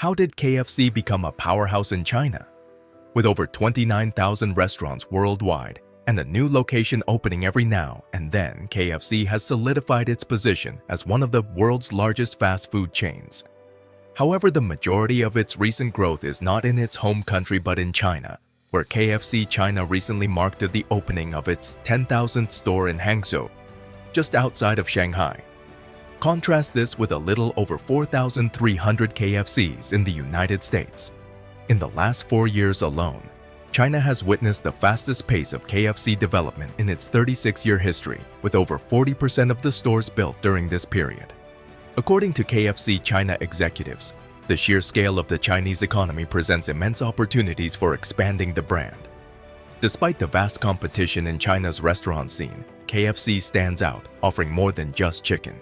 How did KFC become a powerhouse in China? With over 29,000 restaurants worldwide and a new location opening every now and then, KFC has solidified its position as one of the world's largest fast food chains. However, the majority of its recent growth is not in its home country but in China, where KFC China recently marked the opening of its 10,000th store in Hangzhou, just outside of Shanghai. Contrast this with a little over 4,300 KFCs in the United States. In the last 4 years alone, China has witnessed the fastest pace of KFC development in its 36-year history, with over 40% of the stores built during this period. According to KFC China executives, the sheer scale of the Chinese economy presents immense opportunities for expanding the brand. Despite the vast competition in China's restaurant scene, KFC stands out, offering more than just chicken.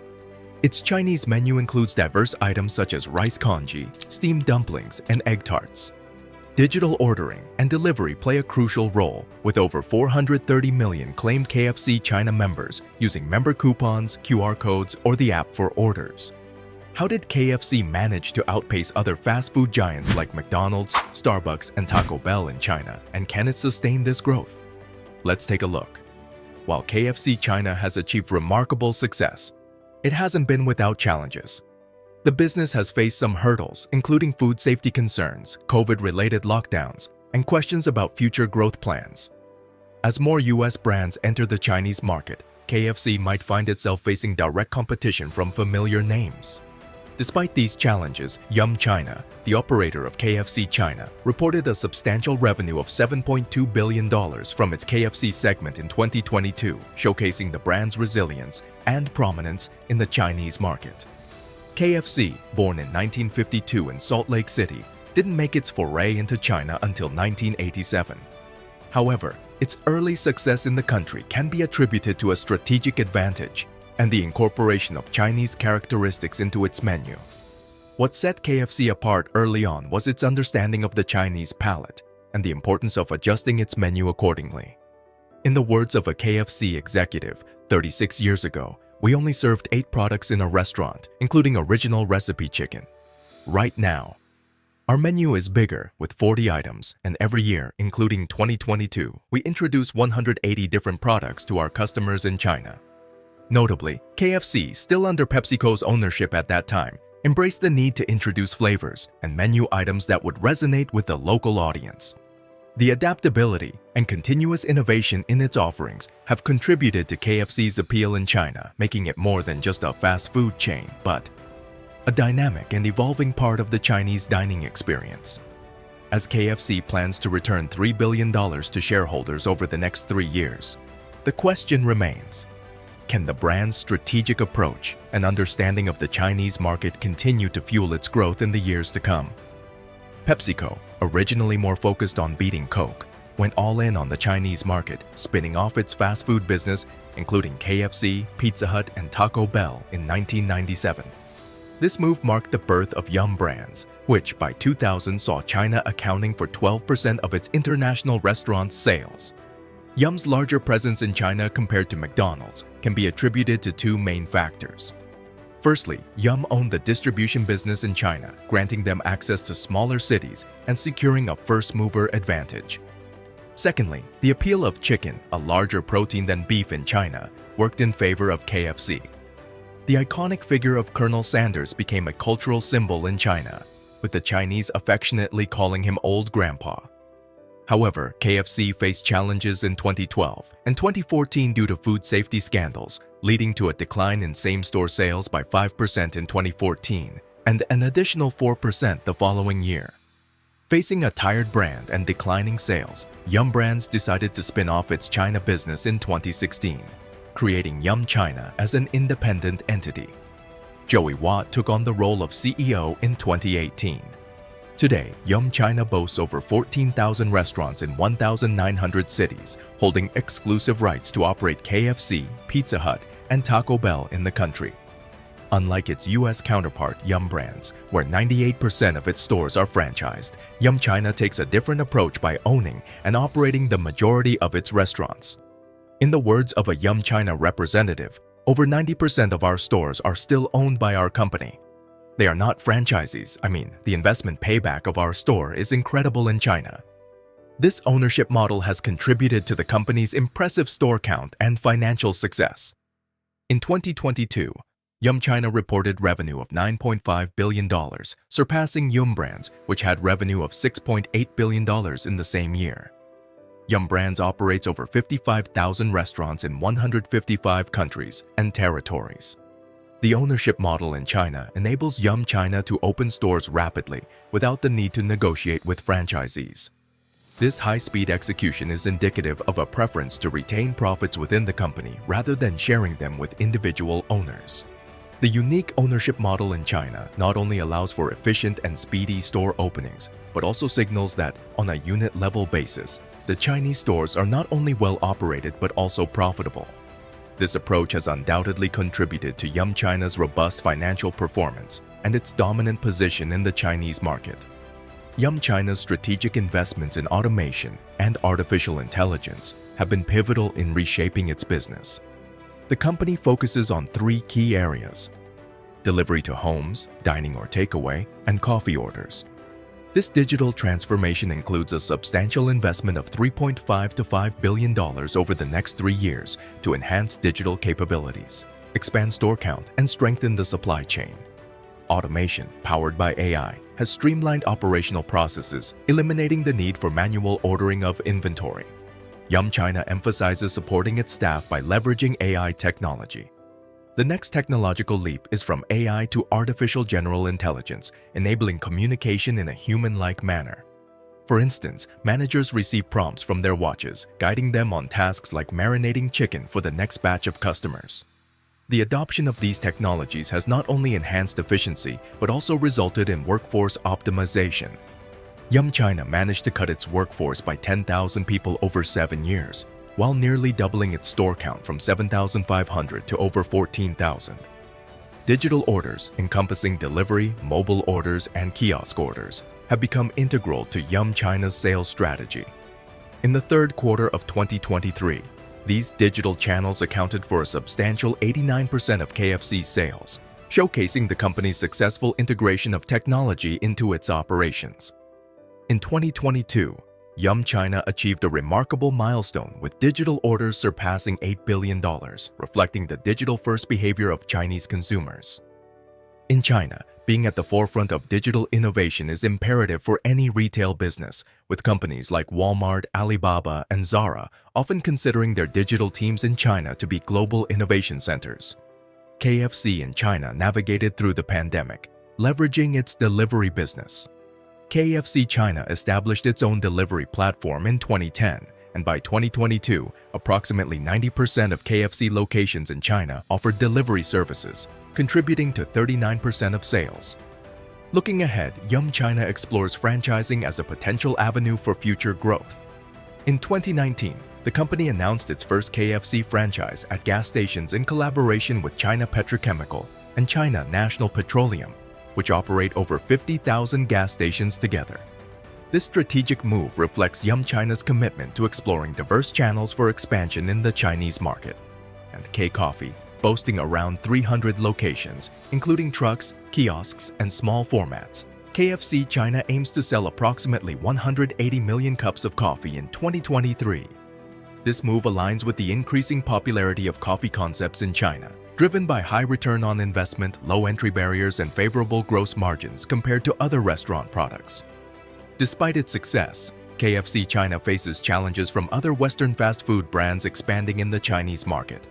Its Chinese menu includes diverse items such as rice congee, steamed dumplings, and egg tarts. Digital ordering and delivery play a crucial role, with over 430 million claimed KFC China members using member coupons, QR codes, or the app for orders. How did KFC manage to outpace other fast food giants like McDonald's, Starbucks, and Taco Bell in China, and can it sustain this growth? Let's take a look. While KFC China has achieved remarkable success, it hasn't been without challenges. The business has faced some hurdles, including food safety concerns, COVID-related lockdowns, and questions about future growth plans. As more US brands enter the Chinese market, KFC might find itself facing direct competition from familiar names. Despite these challenges, Yum China, the operator of KFC China, reported a substantial revenue of $7.2 billion from its KFC segment in 2022, showcasing the brand's resilience and prominence in the Chinese market. KFC, born in 1952 in Salt Lake City, didn't make its foray into China until 1987. However, its early success in the country can be attributed to a strategic advantage and the incorporation of Chinese characteristics into its menu. What set KFC apart early on was its understanding of the Chinese palate and the importance of adjusting its menu accordingly. In the words of a KFC executive, 36 years ago, we only served 8 products in a restaurant, including original recipe chicken. Right now, our menu is bigger with 40 items, and every year, including 2022, we introduce 180 different products to our customers in China. Notably, KFC, still under PepsiCo's ownership at that time, embraced the need to introduce flavors and menu items that would resonate with the local audience. The adaptability and continuous innovation in its offerings have contributed to KFC's appeal in China, making it more than just a fast food chain, but a dynamic and evolving part of the Chinese dining experience. As KFC plans to return $3 billion to shareholders over the next 3 years, the question remains: can the brand's strategic approach and understanding of the Chinese market continue to fuel its growth in the years to come? PepsiCo, originally more focused on beating Coke, went all in on the Chinese market, spinning off its fast food business, including KFC, Pizza Hut, and Taco Bell in 1997. This move marked the birth of Yum Brands, which by 2000 saw China accounting for 12% of its international restaurant sales. Yum's larger presence in China compared to McDonald's can be attributed to 2 main factors. Firstly, Yum owned the distribution business in China, granting them access to smaller cities and securing a first-mover advantage. Secondly, the appeal of chicken, a larger protein than beef in China, worked in favor of KFC. The iconic figure of Colonel Sanders became a cultural symbol in China, with the Chinese affectionately calling him Old Grandpa. However, KFC faced challenges in 2012 and 2014 due to food safety scandals, leading to a decline in same-store sales by 5% in 2014 and an additional 4% the following year. Facing a tired brand and declining sales, Yum Brands decided to spin off its China business in 2016, creating Yum China as an independent entity. Joey Wat took on the role of CEO in 2018. Today, Yum China boasts over 14,000 restaurants in 1,900 cities, holding exclusive rights to operate KFC, Pizza Hut, and Taco Bell in the country. Unlike its US counterpart, Yum Brands, where 98% of its stores are franchised, Yum China takes a different approach by owning and operating the majority of its restaurants. In the words of a Yum China representative, over 90% of our stores are still owned by our company. They are not franchisees. The investment payback of our store is incredible in China. This ownership model has contributed to the company's impressive store count and financial success. In 2022, Yum China reported revenue of $9.5 billion, surpassing Yum Brands, which had revenue of $6.8 billion in the same year. Yum Brands operates over 55,000 restaurants in 155 countries and territories. The ownership model in China enables Yum China to open stores rapidly without the need to negotiate with franchisees. This high-speed execution is indicative of a preference to retain profits within the company rather than sharing them with individual owners. The unique ownership model in China not only allows for efficient and speedy store openings, but also signals that, on a unit-level basis, the Chinese stores are not only well-operated but also profitable. This approach has undoubtedly contributed to Yum China's robust financial performance and its dominant position in the Chinese market. Yum China's strategic investments in automation and artificial intelligence have been pivotal in reshaping its business. The company focuses on three key areas: delivery to homes, dining or takeaway, and coffee orders. This digital transformation includes a substantial investment of $3.5 to $5 billion over the next 3 years to enhance digital capabilities, expand store count, and strengthen the supply chain. Automation, powered by AI, has streamlined operational processes, eliminating the need for manual ordering of inventory. Yum China emphasizes supporting its staff by leveraging AI technology. The next technological leap is from AI to artificial general intelligence, enabling communication in a human-like manner. For instance, managers receive prompts from their watches, guiding them on tasks like marinating chicken for the next batch of customers. The adoption of these technologies has not only enhanced efficiency, but also resulted in workforce optimization. Yum China managed to cut its workforce by 10,000 people over 7 years, while nearly doubling its store count from 7,500 to over 14,000. Digital orders, encompassing delivery, mobile orders, and kiosk orders, have become integral to Yum China's sales strategy. In the third quarter of 2023, these digital channels accounted for a substantial 89% of KFC's sales, showcasing the company's successful integration of technology into its operations. In 2022, Yum China achieved a remarkable milestone with digital orders surpassing $8 billion, reflecting the digital-first behavior of Chinese consumers. In China, being at the forefront of digital innovation is imperative for any retail business, with companies like Walmart, Alibaba, and Zara often considering their digital teams in China to be global innovation centers. KFC in China navigated through the pandemic, leveraging its delivery business. KFC China established its own delivery platform in 2010, and by 2022, approximately 90% of KFC locations in China offered delivery services, contributing to 39% of sales. Looking ahead, Yum China explores franchising as a potential avenue for future growth. In 2019, the company announced its first KFC franchise at gas stations in collaboration with China Petrochemical and China National Petroleum, which operate over 50,000 gas stations together. This strategic move reflects Yum China's commitment to exploring diverse channels for expansion in the Chinese market. And K-Coffee, boasting around 300 locations, including trucks, kiosks, and small formats, KFC China aims to sell approximately 180 million cups of coffee in 2023. This move aligns with the increasing popularity of coffee concepts in China, driven by high return on investment, low entry barriers, and favorable gross margins compared to other restaurant products. Despite its success, KFC China faces challenges from other Western fast food brands expanding in the Chinese market.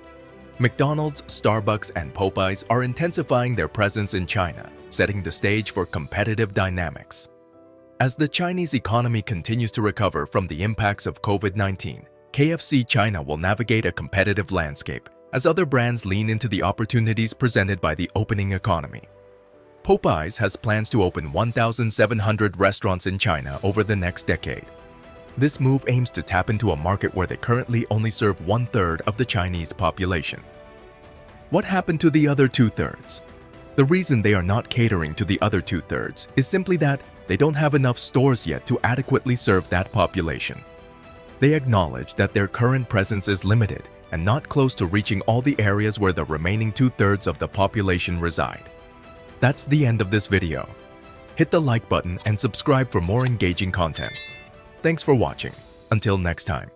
McDonald's, Starbucks, and Popeyes are intensifying their presence in China, setting the stage for competitive dynamics. As the Chinese economy continues to recover from the impacts of COVID-19, KFC China will navigate a competitive landscape as other brands lean into the opportunities presented by the opening economy. Popeyes has plans to open 1,700 restaurants in China over the next decade. This move aims to tap into a market where they currently only serve 1/3 of the Chinese population. What happened to the other 2/3? The reason they are not catering to the other 2/3 is simply that they don't have enough stores yet to adequately serve that population. They acknowledge that their current presence is limited and not close to reaching all the areas where the remaining 2/3 of the population reside. That's the end of this video. Hit the like button and subscribe for more engaging content. Thanks for watching. Until next time.